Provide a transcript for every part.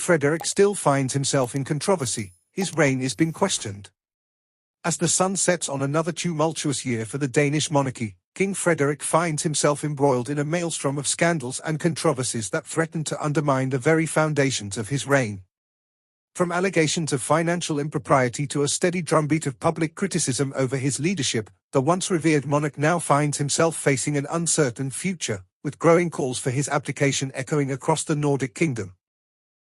Frederick still finds himself in controversy. His reign is being questioned. As the sun sets on another tumultuous year for the Danish monarchy, King Frederick finds himself embroiled in a maelstrom of scandals and controversies that threaten to undermine the very foundations of his reign. From allegations of financial impropriety to a steady drumbeat of public criticism over his leadership, the once-revered monarch now finds himself facing an uncertain future, with growing calls for his abdication echoing across the Nordic kingdom.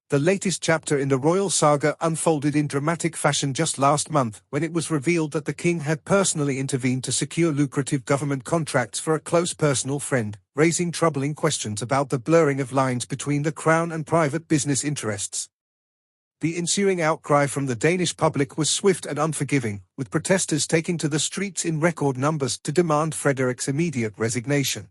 The latest chapter in the royal saga unfolded in dramatic fashion just last month, when it was revealed that the king had personally intervened to secure lucrative government contracts for a close personal friend, raising troubling questions about the blurring of lines between the crown and private business interests. The ensuing outcry from the Danish public was swift and unforgiving, with protesters taking to the streets in record numbers to demand Frederick's immediate resignation.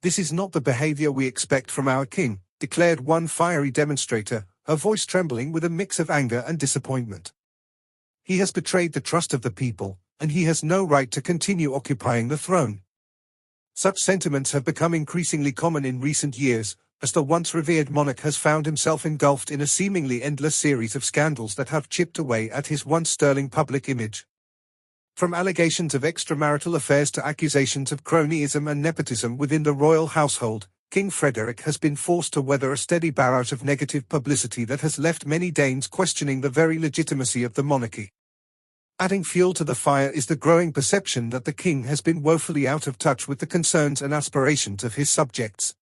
"This is not the behavior we expect from our king," declared one fiery demonstrator, her voice trembling with a mix of anger and disappointment. "He has betrayed the trust of the people, and he has no right to continue occupying the throne." Such sentiments have become increasingly common in recent years, as the once-revered monarch has found himself engulfed in a seemingly endless series of scandals that have chipped away at his once sterling public image. From allegations of extramarital affairs to accusations of cronyism and nepotism within the royal household, King Frederick has been forced to weather a steady barrage of negative publicity that has left many Danes questioning the very legitimacy of the monarchy. Adding fuel to the fire is the growing perception that the king has been woefully out of touch with the concerns and aspirations of his subjects.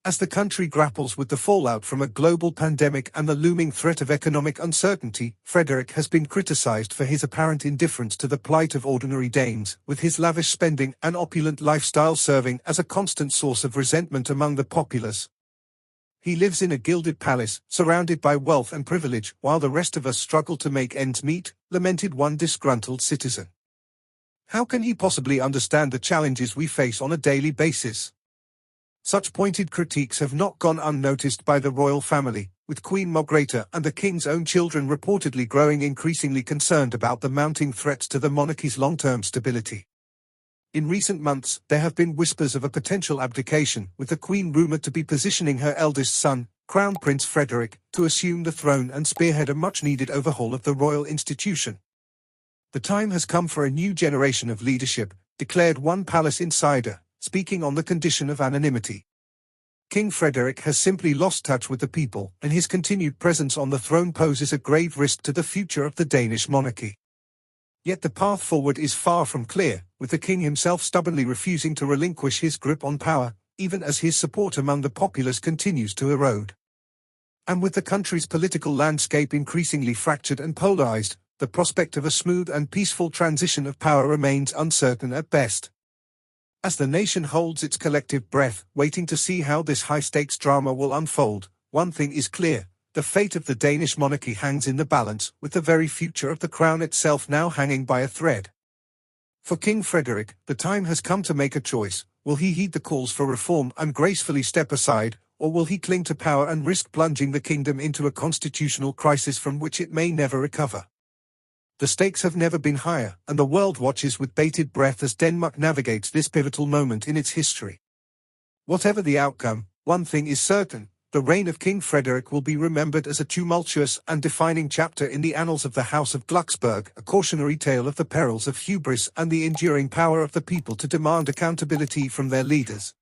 As the country grapples with the fallout from a global pandemic and the looming threat of economic uncertainty, Frederick has been criticized for his apparent indifference to the plight of ordinary Danes, with his lavish spending and opulent lifestyle serving as a constant source of resentment among the populace. "He lives in a gilded palace, surrounded by wealth and privilege, while the rest of us struggle to make ends meet," lamented one disgruntled citizen. "How can he possibly understand the challenges we face on a daily basis?" Such pointed critiques have not gone unnoticed by the royal family, with Queen Margrethe and the king's own children reportedly growing increasingly concerned about the mounting threats to the monarchy's long-term stability. In recent months, there have been whispers of a potential abdication, with the Queen rumoured to be positioning her eldest son, Crown Prince Frederick, to assume the throne and spearhead a much-needed overhaul of the royal institution. "The time has come for a new generation of leadership," declared one palace insider, speaking on the condition of anonymity. King Frederick has simply lost touch with the people, and his continued presence on the throne poses a grave risk to the future of the Danish monarchy. Yet the path forward is far from clear, with the king himself stubbornly refusing to relinquish his grip on power, even as his support among the populace continues to erode. And with the country's political landscape increasingly fractured and polarized, the prospect of a smooth and peaceful transition of power remains uncertain at best. As the nation holds its collective breath, waiting to see how this high-stakes drama will unfold, one thing is clear: the fate of the Danish monarchy hangs in the balance, with the very future of the crown itself now hanging by a thread. For King Frederick, the time has come to make a choice. Will he heed the calls for reform and gracefully step aside, or will he cling to power and risk plunging the kingdom into a constitutional crisis from which it may never recover? The stakes have never been higher, and the world watches with bated breath as Denmark navigates this pivotal moment in its history. Whatever the outcome, one thing is certain: the reign of King Frederick will be remembered as a tumultuous and defining chapter in the annals of the House of Glucksburg, a cautionary tale of the perils of hubris and the enduring power of the people to demand accountability from their leaders.